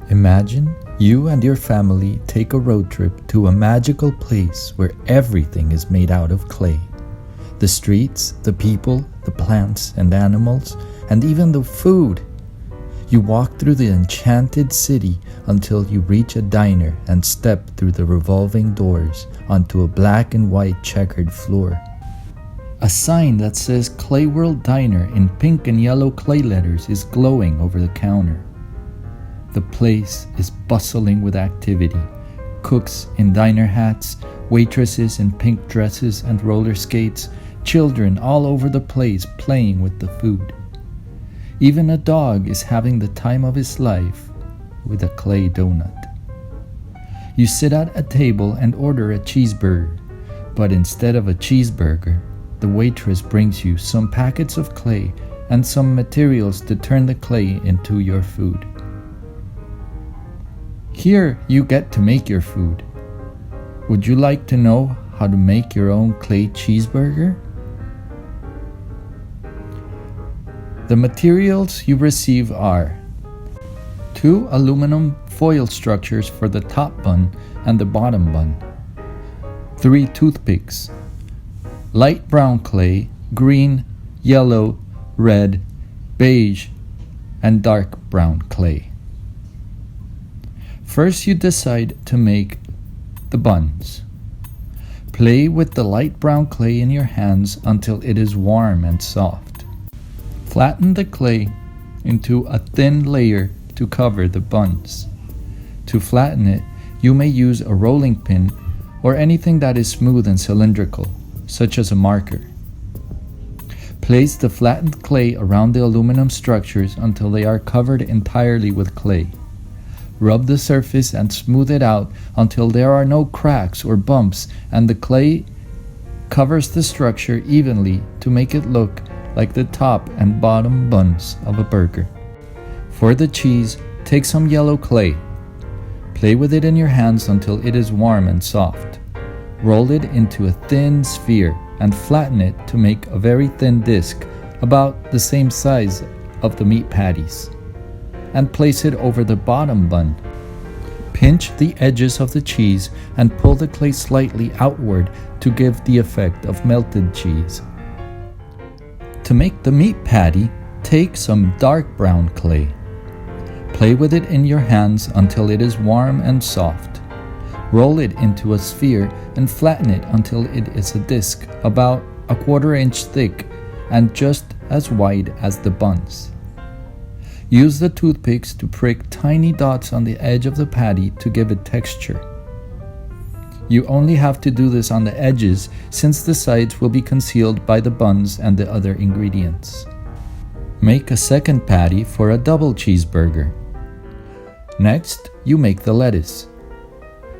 Imagine you and your family take a road trip to a magical place where everything is made out of clay. The streets, the people, the plants and animals, and even the food. You walk through the enchanted city until you reach a diner and step through the revolving doors onto a black and white checkered floor. A sign that says Clay World Diner in pink and yellow clay letters is glowing over the counter. The place is bustling with activity. Cooks in diner hats, waitresses in pink dresses and roller skates, children all over the place playing with the food. Even a dog is having the time of his life with a clay donut. You sit at a table and order a cheeseburger, but instead of a cheeseburger, the waitress brings you some packets of clay and some materials to turn the clay into your food. Here you get to make your food. Would you like to know how to make your own clay cheeseburger? The materials you receive are 2 aluminum foil structures for the top bun and the bottom bun, 3 toothpicks, light brown clay, green, yellow, red, beige, and dark brown clay. First, you decide to make the buns. Play with the light brown clay in your hands until it is warm and soft. Flatten the clay into a thin layer to cover the buns. To flatten it, you may use a rolling pin or anything that is smooth and cylindrical, such as a marker. Place the flattened clay around the aluminum structures until they are covered entirely with clay. Rub the surface and smooth it out until there are no cracks or bumps and the clay covers the structure evenly to make it look like the top and bottom buns of a burger. For the cheese, take some yellow clay. Play with it in your hands until it is warm and soft. Roll it into a thin sphere and flatten it to make a very thin disc, about the same size of the meat patties, and place it over the bottom bun. Pinch the edges of the cheese and pull the clay slightly outward to give the effect of melted cheese. To make the meat patty, take some dark brown clay. Play with it in your hands until it is warm and soft. Roll it into a sphere and flatten it until it is a disc about a 1/4 inch thick and just as wide as the buns. Use the toothpicks to prick tiny dots on the edge of the patty to give it texture. You only have to do this on the edges since the sides will be concealed by the buns and the other ingredients. Make a second patty for a double cheeseburger. Next, you make the lettuce.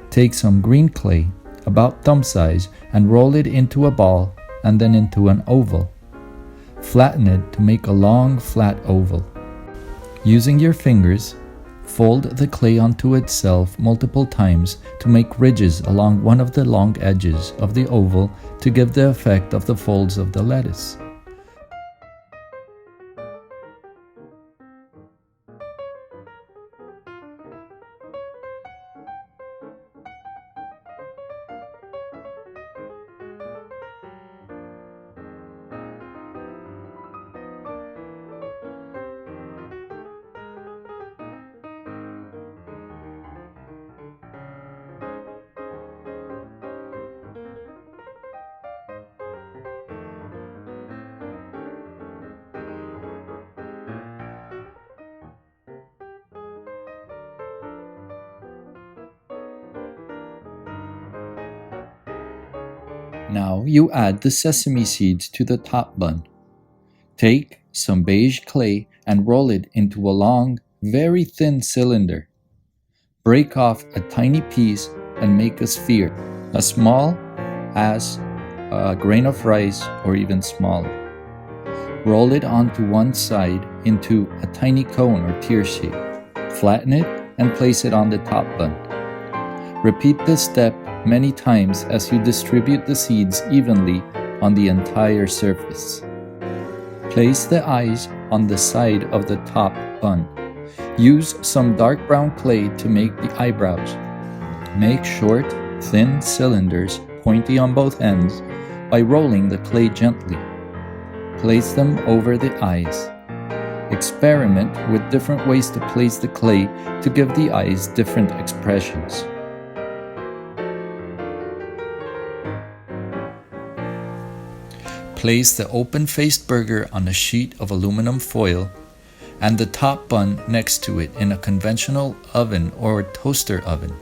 Take some green clay, about thumb size, and roll it into a ball and then into an oval. Flatten it to make a long, flat oval. Using your fingers, fold the clay onto itself multiple times to make ridges along one of the long edges of the oval to give the effect of the folds of the lettuce. Now you add the sesame seeds to the top bun. Take some beige clay and roll it into a long, very thin cylinder. Break off a tiny piece and make a sphere, as small as a grain of rice or even smaller. Roll it onto one side into a tiny cone or tear shape. Flatten it and place it on the top bun. Repeat this step many times as you distribute the seeds evenly on the entire surface. Place the eyes on the side of the top bun. Use some dark brown clay to make the eyebrows. Make short, thin cylinders, pointy on both ends, by rolling the clay gently. Place them over the eyes. Experiment with different ways to place the clay to give the eyes different expressions. Place the open-faced burger on a sheet of aluminum foil and the top bun next to it in a conventional oven or toaster oven.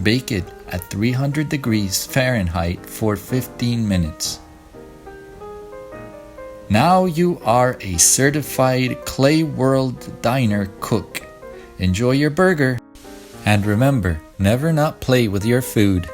Bake it at 300 degrees Fahrenheit for 15 minutes. Now you are a certified Clay World Diner cook. Enjoy your burger. And remember, never not play with your food.